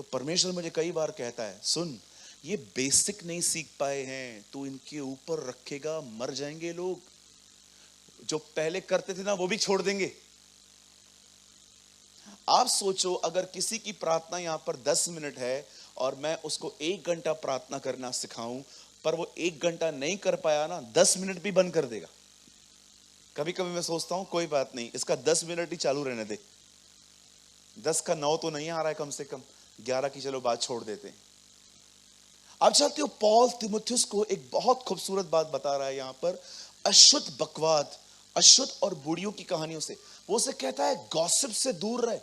तो परमेश्वर मुझे कई बार कहता है, सुन, ये बेसिक नहीं सीख पाए हैं, तू इनके ऊपर रखेगा, मर जाएंगे लोग। जो पहले करते थे ना वो भी छोड़ देंगे। आप सोचो, अगर किसी की प्रार्थना यहां पर 10 मिनट है और मैं उसको 1 घंटा प्रार्थना करना सिखाऊं, पर वो 1 घंटा नहीं कर पाया ना, 10 मिनट भी बंद कर देगा। कभी कभी मैं सोचता हूं कोई बात नहीं, इसका 10 मिनट ही चालू रहने दे। 10 का 9 तो नहीं आ रहा है, कम से कम 11 की चलो बात छोड़ देते हैं। आप चाहते हो, पॉल तीमुथियुस को एक बहुत खूबसूरत बात बता रहा है यहां पर, अशुद्ध बकवाद, अशुद्ध और बूढ़ियों की कहानियों से। वो से कहता है गॉसिप से दूर रहे।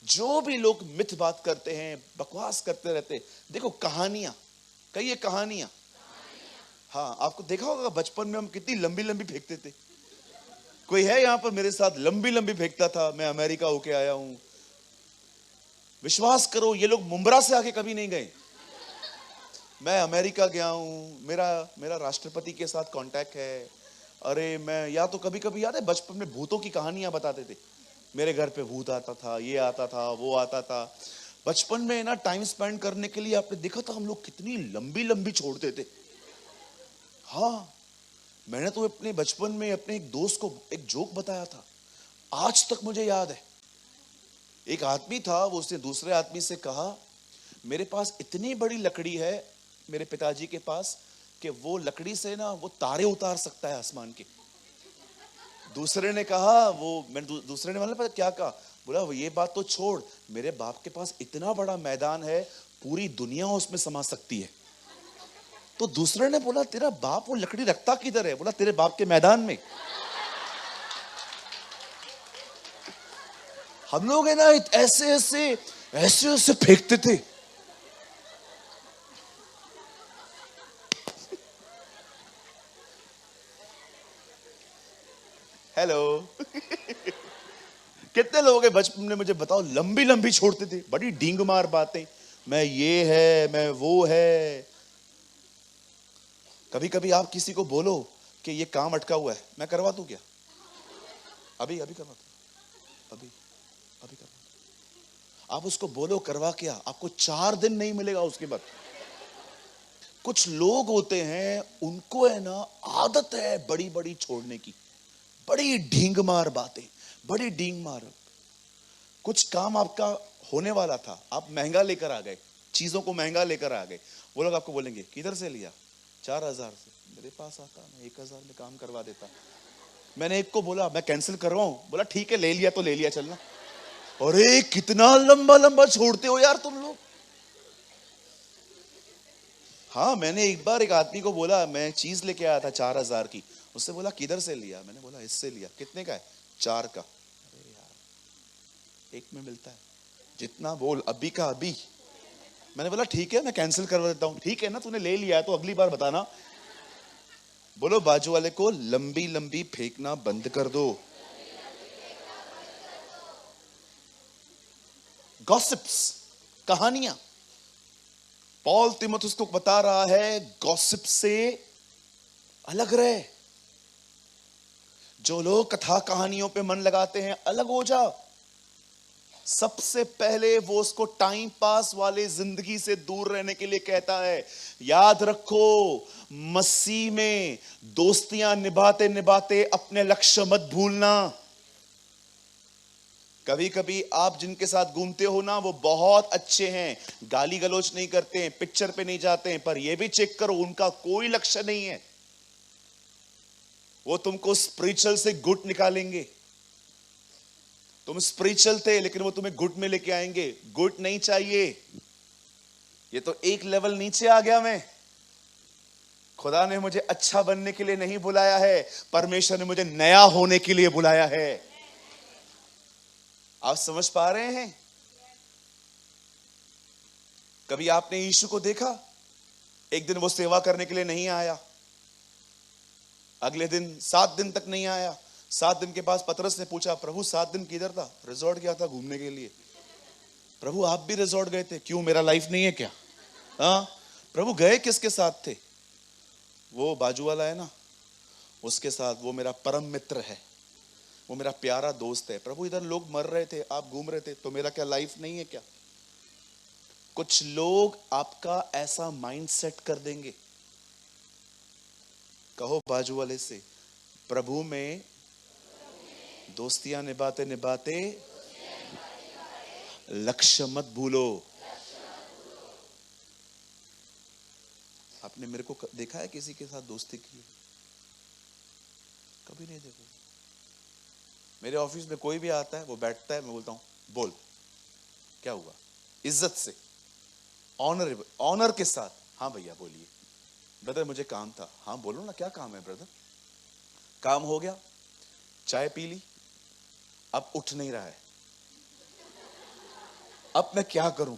जो भी लोग मिथ बात करते हैं, बकवास करते रहते, देखो कहानियां, कई कहानियां। हाँ, आपको देखा होगा बचपन में हम कितनी लंबी लंबी फेंकते थे। कोई है यहां पर मेरे साथ लंबी लंबी फेंकता था? मैं अमेरिका होके आया हूं, विश्वास करो ये लोग मुंब्रा से आके कभी नहीं गए। मैं अमेरिका गया हूं, मेरा राष्ट्रपति के साथ कांटेक्ट है। अरे मैं, या तो कभी कभी याद है बचपन में भूतों की कहानियां बताते थे, मेरे घर पे भूत आता था, ये आता था, वो आता था। बचपन में ना टाइम स्पेंड करने के लिए आपने देखा था हम लोग कितनी लंबी लंबी छोड़ते थे। हाँ, मैंने तो अपने बचपन में अपने एक दोस्त को एक जोक बताया था, आज तक मुझे याद है। एक आदमी था, वो उसने दूसरे आदमी से कहा, मेरे पास इतनी बड़ी लकड़ी है मेरे पिताजी के पास कि वो लकड़ी से ना वो तारे उतार सकता है आसमान के। दूसरे ने कहा, दूसरे ने मतलब क्या कहा, बोला ये बात तो छोड़, मेरे बाप के पास इतना बड़ा मैदान है, पूरी दुनिया उसमें समा सकती है। तो दूसरे ने बोला, तेरा बाप वो लकड़ी रखता किधर है? बोला तेरे बाप के मैदान में। हम लोग है ना ऐसे ऐसे ऐसे ऐसे फेंकते थे। हेलो कितने लोग हैं बचपन में, मुझे बताओ, लंबी लंबी छोड़ते थे, बड़ी डींग मार बातें, मैं ये है, मैं वो है। कभी कभी आप किसी को बोलो कि ये काम अटका हुआ है, मैं करवा दूं क्या? अभी अभी करवा दूं, अभी अभी करवा दूं। आप उसको बोलो करवा क्या, आपको 4 दिन नहीं मिलेगा उसके बाद। कुछ लोग होते हैं, उनको है ना आदत है बड़ी बड़ी छोड़ने की, बड़ी ढींग मार बातें, बड़ी ढींग मार। कुछ काम आपका होने वाला था, आप महंगा लेकर आ गए, चीजों को महंगा लेकर आ गए, वो लोग आपको बोलेंगे किधर से लिया? 4000 से। मेरे पास आता, मैं 1000 में काम करवा देता। मैंने एक को बोला मैं कैंसिल करवाऊं, बोला ठीक है, ले लिया तो ले लिया, चलना। अरे कितना लंबा लंबा छोड़ते हो यार तुम लोग। हाँ, मैंने एक बार एक आदमी को बोला, मैं चीज लेके आया था 4000 की, उससे बोला किधर से लिया? मैंने बोला इससे लिया। कितने का है? 4 का। अरे यार, 1 में मिलता है, जितना बोल अभी का अभी। मैंने बोला ठीक है, मैं कैंसिल करवा देता हूं। ठीक है ना, तूने ले लिया है तो अगली बार बताना। बोलो बाजू वाले को, लंबी लंबी फेंकना बंद कर दो। गॉसिप्स, कहानियां। पॉल तीमुथियुस को बता रहा है गॉसिप से अलग रहे। जो लोग कथा कहानियों पे मन लगाते हैं, अलग हो जाओ। सबसे पहले वो उसको टाइम पास वाले जिंदगी से दूर रहने के लिए कहता है। याद रखो, मसीह में दोस्तियां निभाते निभाते अपने लक्ष्य मत भूलना। कभी कभी आप जिनके साथ घूमते हो ना, वो बहुत अच्छे हैं, गाली गलौज नहीं करते हैं, पिक्चर पे नहीं जाते हैं, पर यह भी चेक करो उनका कोई लक्ष्य नहीं है। वो तुमको स्पिरिचुअल से गुड निकालेंगे। तुम स्पिरिचुअल थे लेकिन वो तुम्हें गुड में लेके आएंगे। गुड नहीं चाहिए, ये तो एक लेवल नीचे आ गया। मैं, खुदा ने मुझे अच्छा बनने के लिए नहीं बुलाया है, परमेश्वर ने मुझे नया होने के लिए बुलाया है। आप समझ पा रहे हैं? कभी आपने यीशु को देखा? एक दिन वो सेवा करने के लिए नहीं आया, अगले दिन 7 दिन तक नहीं आया। 7 दिन के बाद पतरस ने पूछा, प्रभु 7 दिन किधर था? रिजॉर्ट गया था घूमने के लिए। प्रभु आप भी रिजॉर्ट गए थे, क्यों मेरा लाइफ नहीं है क्या? हाँ प्रभु, गए किसके साथ थे? वो बाजू वाला है ना, उसके साथ। वो मेरा परम मित्र है, वो मेरा प्यारा दोस्त है। प्रभु इधर लोग मर रहे थे, आप घूम रहे थे, तो मेरा क्या लाइफ नहीं है क्या? कुछ लोग आपका ऐसा माइंड सेट कर देंगे, कहो बाजू वाले से, प्रभु में दोस्तियां निभाते निभाते लक्ष्य मत भूलो। आपने मेरे को देखा है किसी के साथ दोस्ती की? कभी नहीं देखा। मेरे ऑफिस में कोई भी आता है, वो बैठता है, मैं बोलता हूं बोल क्या हुआ, इज्जत से, ऑनर के साथ। हाँ भैया बोलिए। ब्रदर मुझे काम था। हाँ बोलो ना, क्या काम है ब्रदर? काम हो गया, चाय पी ली, अब उठ नहीं रहा है, अब मैं क्या करूं?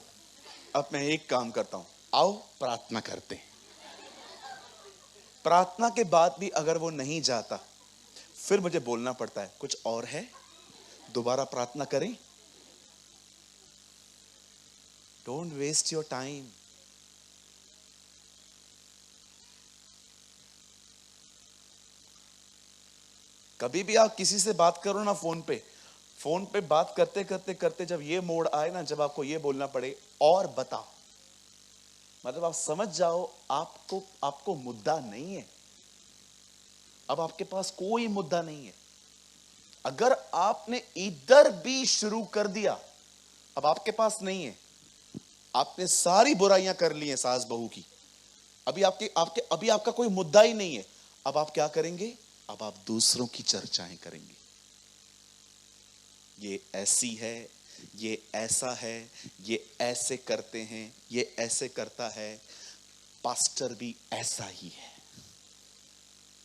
अब मैं एक काम करता हूं, आओ प्रार्थना करते हैं। प्रार्थना के बाद भी अगर वो नहीं जाता, फिर मुझे बोलना पड़ता है कुछ और है, दोबारा प्रार्थना करें। Don't waste your time. कभी भी आप किसी से बात करो ना फोन पे बात करते करते करते जब ये मोड़ आए ना, जब आपको ये बोलना पड़े और बताओ, मतलब आप समझ जाओ आपको मुद्दा नहीं है, अब आपके पास कोई मुद्दा नहीं है। अगर आपने इधर भी शुरू कर दिया, अब आपके पास नहीं है, आपने सारी बुराइयां कर ली हैं सास बहू की, अभी आपका कोई मुद्दा ही नहीं है। अब आप क्या करेंगे? अब आप दूसरों की चर्चाएं करेंगे, ये ऐसी है, ये ऐसा है, ये ऐसे करते हैं, ये ऐसे करता है, पास्टर भी ऐसा ही है।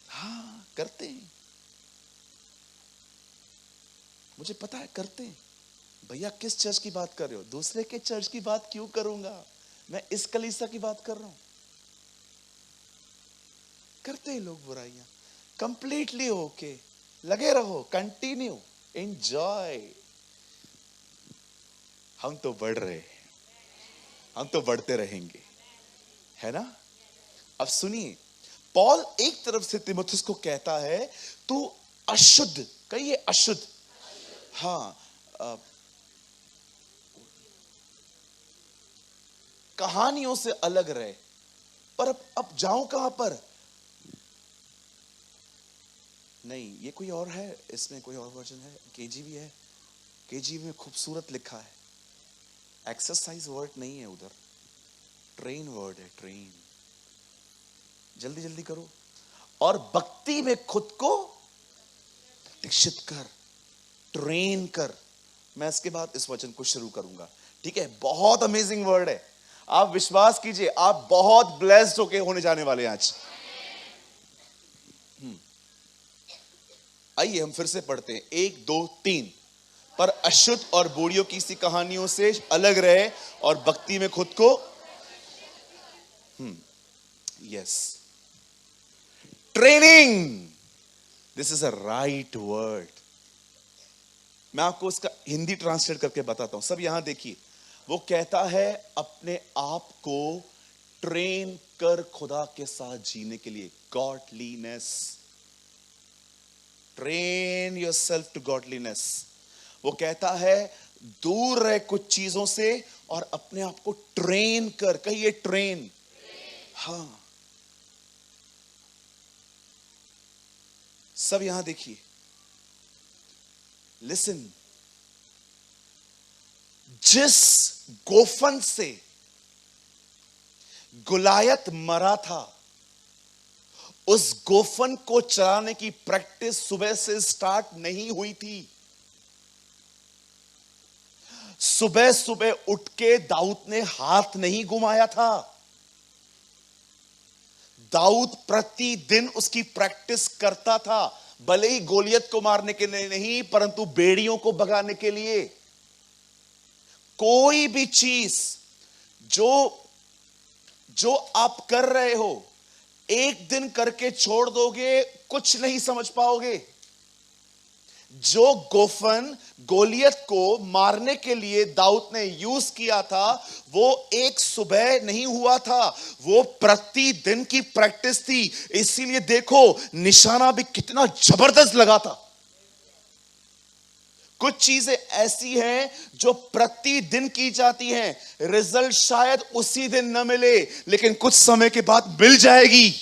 हाँ करते हैं, मुझे पता है करते हैं। भैया किस चर्च की बात कर रहे हो? दूसरे के चर्च की बात क्यों करूंगा, मैं इस कलीसिया की बात कर रहा हूं। करते हैं लोग बुराइयां, कंप्लीटली ओके, लगे रहो, कंटिन्यू, एंजॉय। हम तो बढ़ रहे हैं, हम तो बढ़ते रहेंगे, है ना? अब सुनिए, पॉल एक तरफ से तीमुथियुस को कहता है तू अशुद्ध, कहिए अशुद्ध, हाँ, कहानियों से अलग रहे। पर अब जाऊं कहां पर? नहीं, ये कोई और है, इसमें कोई और वर्जन है, केजीवी है, केजीवी में खूबसूरत लिखा है, एक्सरसाइज वर्ड नहीं है उधर, ट्रेन वर्ड है, ट्रेन। जल्दी जल्दी करो। और भक्ति में खुद को दीक्षित कर, ट्रेन कर। मैं इसके बाद इस वचन को शुरू करूंगा, ठीक है? बहुत अमेजिंग वर्ड है, आप विश्वास कीजिए, आप बहुत ब्लेस्ड होने जाने वाले हैं आज। आइए हम फिर से पढ़ते हैं, 1 2 3। पर अशुद्ध और बूढ़ियों की सी कहानियों से अलग रहे और भक्ति में खुद को, yes, training, this is a right word. मैं आपको इसका हिंदी ट्रांसलेट करके बताता हूं, सब यहां देखिए। वो कहता है अपने आप को ट्रेन कर खुदा के साथ जीने के लिए, godliness, train yourself to godliness. वो कहता है दूर रहे कुछ चीजों से और अपने आप को ट्रेन कर, कहिए ट्रेन। हाँ, सब यहां देखिए, लिसन। जिस गोफन से गुलायत मरा था, उस गोफन को चलाने की प्रैक्टिस सुबह से स्टार्ट नहीं हुई थी। सुबह सुबह उठ के दाऊद ने हाथ नहीं घुमाया था। दाऊद प्रतिदिन उसकी प्रैक्टिस करता था, भले ही गोलियत को मारने के लिए नहीं, परंतु बेड़ियों को भगाने के लिए। कोई भी चीज जो आप कर रहे हो, एक दिन करके छोड़ दोगे, कुछ नहीं समझ पाओगे। जो गोफन गोलियत को मारने के लिए दाऊद ने यूज किया था, वो एक सुबह नहीं हुआ था, वो प्रतिदिन की प्रैक्टिस थी। इसीलिए देखो निशाना भी कितना जबरदस्त लगा था। कुछ चीजें ऐसी हैं जो प्रतिदिन की जाती हैं, रिजल्ट शायद उसी दिन न मिले लेकिन कुछ समय के बाद मिल जाएगी।